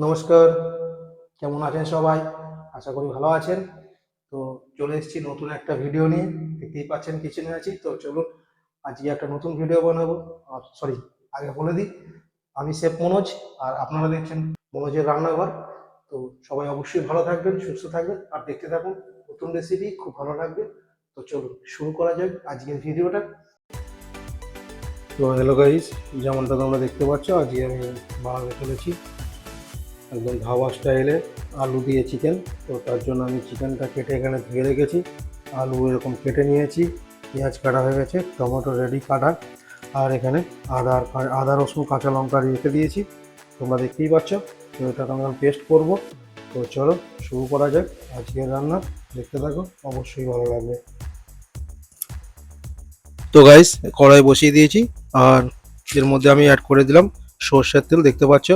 নমস্কার, কেমন আছেন সবাই? আশা করি ভালো আছেন। তো চলে এসেছি নতুন একটা ভিডিও নিয়ে। দেখতেই পাচ্ছেন কিচেনে আছি। তো চলুন আজকে একটা নতুন ভিডিও বানাবো। সরি, আগে বলে দিই, আমি শেফ মনোজ, আর আপনারা দেখছেন মনোজের রান্নাঘর। তো সবাই অবশ্যই ভালো থাকবেন, সুস্থ থাকবেন, আর দেখতে থাকুন নতুন রেসিপি, খুব ভালো লাগবে। তো চলুন শুরু করা যাক আজকের ভিডিওটা। তো হ্যালো গাইস, যেমনটা তোমরা দেখতে পাচ্ছ, আজকে আমি বানাতে চলেছি একদম ধাবা স্টাইলে আলু দিয়ে চিকেন। তো তার জন্য আমি চিকেনটা কেটে এখানে ধুয়ে রেখেছি, আলু এরকম কেটে নিয়েছি, পেঁয়াজ কাটা হয়ে গেছে, টমেটো রেডি কাটা, আর এখানে আদা রসুন কাঁচা লঙ্কা রেখে দিয়েছি, তোমরা দেখতেই পাচ্ছ। তো এটাকে আমি পেস্ট করব। তো চলো শুরু করা যাক আজকের রান্না, দেখতে থাকো, অবশ্যই ভালো লাগবে। তো গাইস, কড়াই বসিয়ে দিয়েছি, আর এর মধ্যে আমি অ্যাড করে দিলাম সর্ষের তেল, দেখতে পাচ্ছ।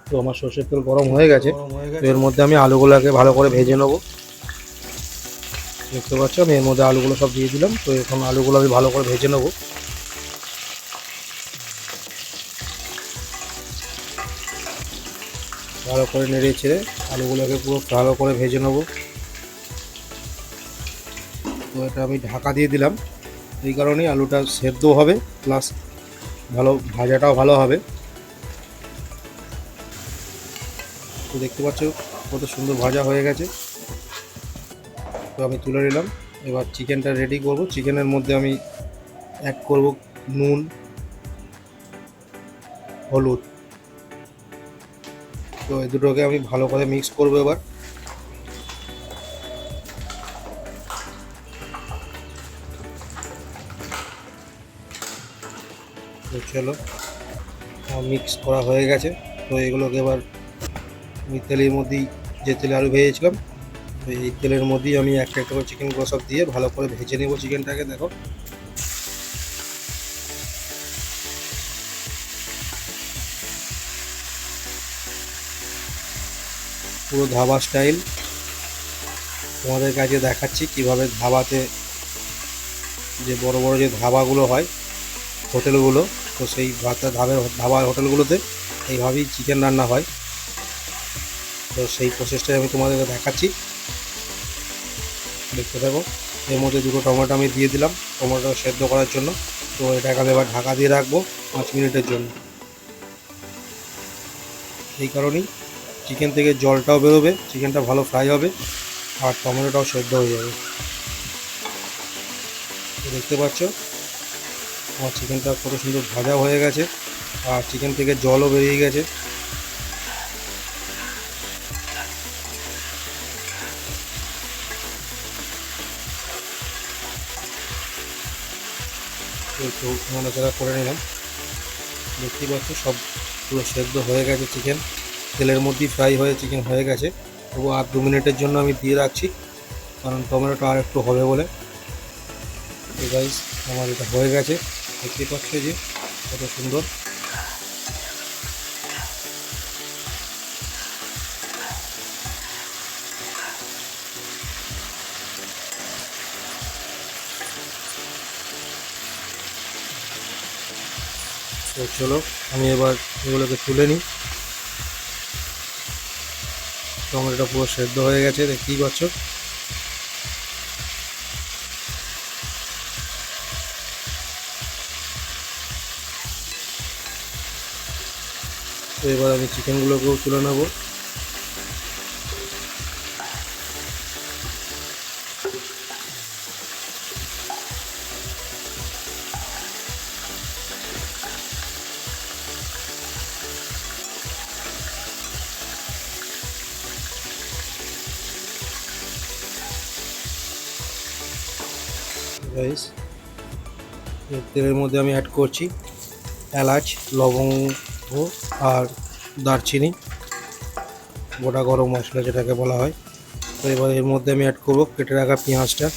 তো আমার সর্ষের তেল গরম হয়ে গেছে। তো এর মধ্যে আমি আলুগুলোকে ভালো করে ভেজে নেবো, দেখতে পাচ্ছ। আমি এর মধ্যে আলুগুলো সব দিয়ে দিলাম। তো এখন আলুগুলো আমি ভালো করে ভেজে নেবো, ভালো করে নেড়ে ছেড়ে আলুগুলোকে পুরো ভালো করে ভেজে নেবো। তো এটা আমি ঢাকা দিয়ে দিলাম, এই কারণেই আলুটা সেদ্ধ হবে, প্লাস ভালো ভাজাটাও ভালো হবে। তো দেখতে পাচ্ছ কত সুন্দর ভাজা হয়ে গেছে। তো আমি তুলে নিলাম। এবার চিকেনটা রেডি করব। চিকেনের মধ্যে আমি অ্যাড করব নুন, হলুদ। তো এই দুটোকে আমি ভালো করে মিক্স করবো এবার। তো চলো, মিক্স করা হয়ে গেছে। তো এগুলোকে এবার আমি তেলের মধ্যেই, যে তেলে আলু ভেজেছিলাম, তো এই তেলের মধ্যেই আমি একটা একটা করে চিকেনগুলো সব দিয়ে ভালো করে ভেজে নেবো চিকেনটাকে। দেখো, পুরো ধাবা স্টাইল তোমাদের কাছে দেখাচ্ছি কিভাবে ধাবাতে, যে বড় বড় যে ধাবাগুলো হয়, হোটেলগুলো, তো সেই ধাবা হোটেলগুলোতে এইভাবেই চিকেন রান্না হয়। তো সেই প্রসেসটাই আমি তোমাদেরকে দেখাচ্ছি, দেখতে থাকো। এর মধ্যে দুটো টমেটো আমি দিয়ে দিলাম টমেটো সেদ্ধ করার জন্য। তো এটাকে আমি এবার ঢাকা দিয়ে রাখবো 5 মিনিটের জন্য। এই কারণেই চিকেন থেকে জলটাও বেরোবে, চিকেনটা ভালো ফ্রাই হবে, আর টমেটোটাও সেদ্ধ হয়ে যাবে। দেখতে পাচ্ছ আমার চিকেনটা কত সুন্দর ভাজা হয়ে গেছে, আর চিকেন থেকে জলও বেরিয়ে গেছে। একটু নাড়াচাড়া করে নিলাম, দেখতেই পাচ্ছ সব পুরো সেদ্ধ হয়ে গেছে চিকেন, তেলের মধ্যেই ফ্রাই হয়ে চিকেন হয়ে গেছে। তবু আর 2 মিনিটের জন্য আমি দিয়ে রাখছি, কারণ টমেটোটা আর একটু হবে বলে। তো গাইস, আমার এটা হয়ে গেছে, দেখতেই পাচ্ছ যে কত সুন্দর। তো চলো আমি এবার এগুলোকে তুলে নিই। টমেটোটা পুরো সেদ্ধ হয়ে গেছে, দেখতেই পাচ্ছ। তো এবার আমি চিকেনগুলোকেও তুলে নেবো। গাইস, তেলের মধ্যে আমি অ্যাড করছি এলাচ, লবঙ্গ, আর দারচিনি, গোটা গরম মশলা যেটাকে বলা হয়। তো এবার এর মধ্যে আমি অ্যাড করবো কেটে রাখা পেঁয়াজটা।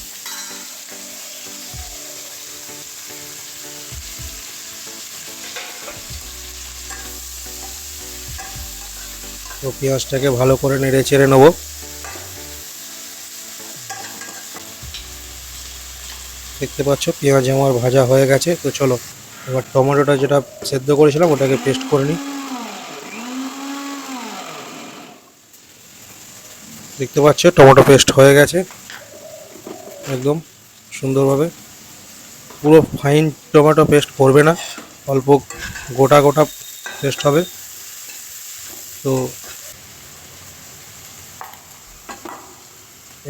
তো পেঁয়াজটাকে ভালো করে নেড়ে চেড়ে নেবো। দেখতে পাচ্ছ পেঁয়াজ আমার ভাজা হয়ে গেছে। তো চলো এবার টমেটোটা যেটা সেদ্ধ করেছিলাম ওটাকে পেস্ট করে নিই। দেখতে পাচ্ছ টমেটো পেস্ট হয়ে গেছে একদম সুন্দরভাবে। পুরো ফাইন টমেটো পেস্ট করবে না, অল্প গোটা গোটা পেস্ট হবে। তো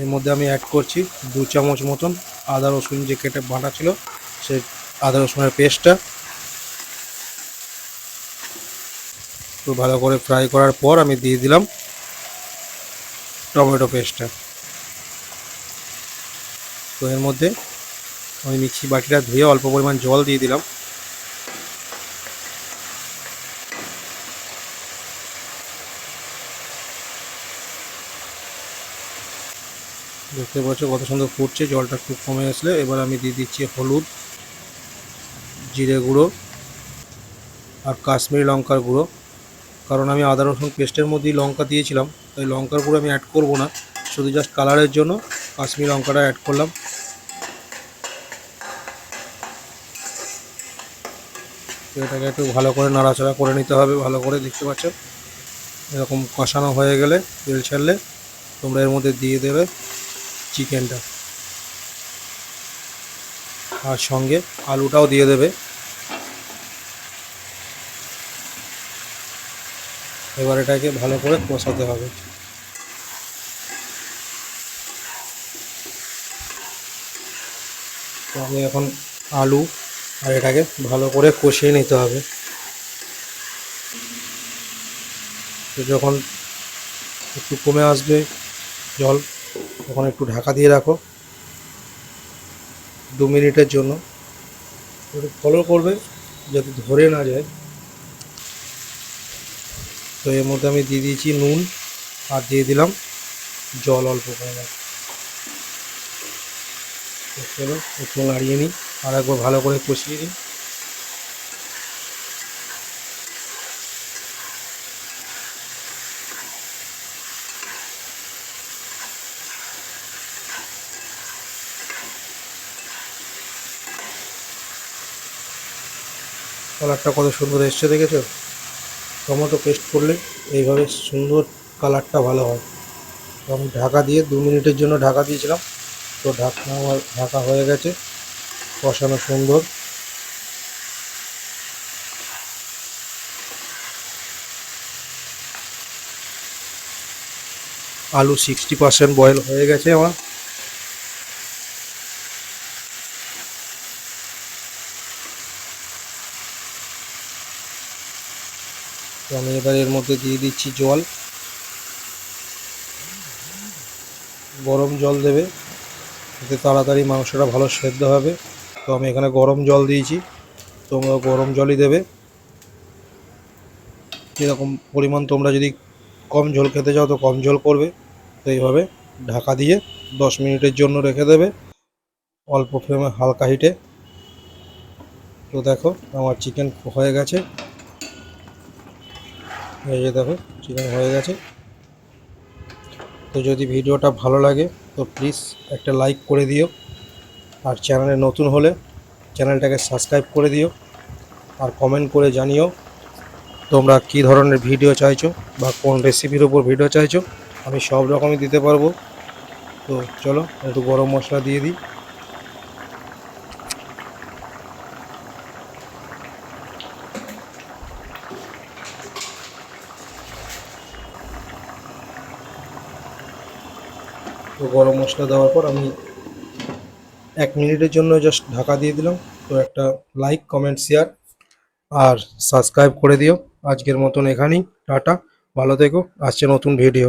এর মধ্যে আমি অ্যাড করছি 2 চামচ মতন আদা রসুন যে কেটে বাটা ছিল সেই আদা রসুনের পেস্টটা। তো ভালো করে ফ্রাই করার পর আমি দিয়ে দিলাম টমেটো পেস্টটা। তো এর মধ্যে আমি মিক্সি বাটিটা ধুয়ে অল্প পরিমাণ জল দিয়ে দিলাম। দেখতে পাচ্ছ কত সুন্দর ফুটছে, জলটা খুব কমে আসলে এবার আমি দিয়ে দিচ্ছি হলুদ, জিরে গুঁড়ো আর কাশ্মীরি লঙ্কার গুঁড়ো। কারণ আমি আদা রসুন পেস্টের মধ্যেই লঙ্কা দিয়েছিলাম, তাই লঙ্কার গুঁড়ো আমি অ্যাড করব না, শুধু জাস্ট কালারের জন্য কাশ্মীরি লঙ্কাটা অ্যাড করলাম। তো এটাকে একটু ভালো করে নাড়াচাড়া করে নিতে হবে ভালো করে। দেখতে পাচ্ছ এরকম কষানো হয়ে গেলে তেল ছাড়লে তোমরা এর মধ্যে দিয়ে দেবে চিকেনটা, আর সঙ্গে আলুটাও দিয়ে দেবে। এবার এটাকে ভালো করে কষাতে হবে। তো আমি এখন আলু আর এটাকে ভালো করে কষিয়ে নিতে হবে। তো যখন একটু কমে আসবে জল, তখন একটু ঢাকা দিয়ে রাখো 2 মিনিটের জন্য। একটু ফলো করবে যাতে ধরে না যায়। তো এর মধ্যে আমি দিয়ে দিয়েছি নুন আর দিয়ে দিলাম জল অল্প পরিমাণ। চলো একটু নাড়িয়ে নিই আর একবার ভালো করে কষিয়ে নিই। কালারটা কত সুন্দর এসছে দেখেছো? টমেটো পেস্ট করলে এইভাবে সুন্দর কালারটা ভালো হয়। তো আমি ঢাকা দিয়ে 2 মিনিটের জন্য ঢাকা দিয়েছিলাম। তো ঢাকনা আমার ঢাকা হয়ে গেছে, কষানো সুন্দর। আলু 60% বয়েল হয়ে গেছে আমার। তো আমি এবার এর মধ্যে দিয়ে দিচ্ছি জল, গরম জল দেবে এতে তাড়াতাড়ি মাংসটা ভালো সেদ্ধ হবে। তো আমি এখানে গরম জল দিয়েছি, তোমরা গরম জলই দেবে। এরকম পরিমাণ তোমরা যদি কম ঝোল খেতে চাও তো কম ঝোল করবে। তো এইভাবে ঢাকা দিয়ে 10 মিনিটের জন্য রেখে দেবে অল্প ফ্লেমে হালকা হিটে। তো দেখো আমার চিকেন হয়ে গেছে, এই যে দেখো চিকেন হয়ে গেছে। তো যদি ভিডিওটা ভালো লাগে তো প্লিজ একটা লাইক করে দিও, আর চ্যানেলে নতুন হলে চ্যানেলটাকে সাবস্ক্রাইব করে দিও, আর কমেন্ট করে জানিও তোমরা কী ধরনের ভিডিও চাইছো বা কোন রেসিপির উপর ভিডিও চাইছো। আমি সব রকমই দিতে পারবো। তো চলো একটু গরম মশলা দিয়ে দিই। তো গরম মশলা দেওয়ার পর আমি 1 মিনিটের জন্য জাস্ট ঢাকা দিয়ে দিলাম। তো একটা লাইক কমেন্ট শেয়ার আর সাবস্ক্রাইব করে দিও। আজকের মতন এখানেই, টাটা, ভালো থেকো, আসছে নতুন ভিডিও।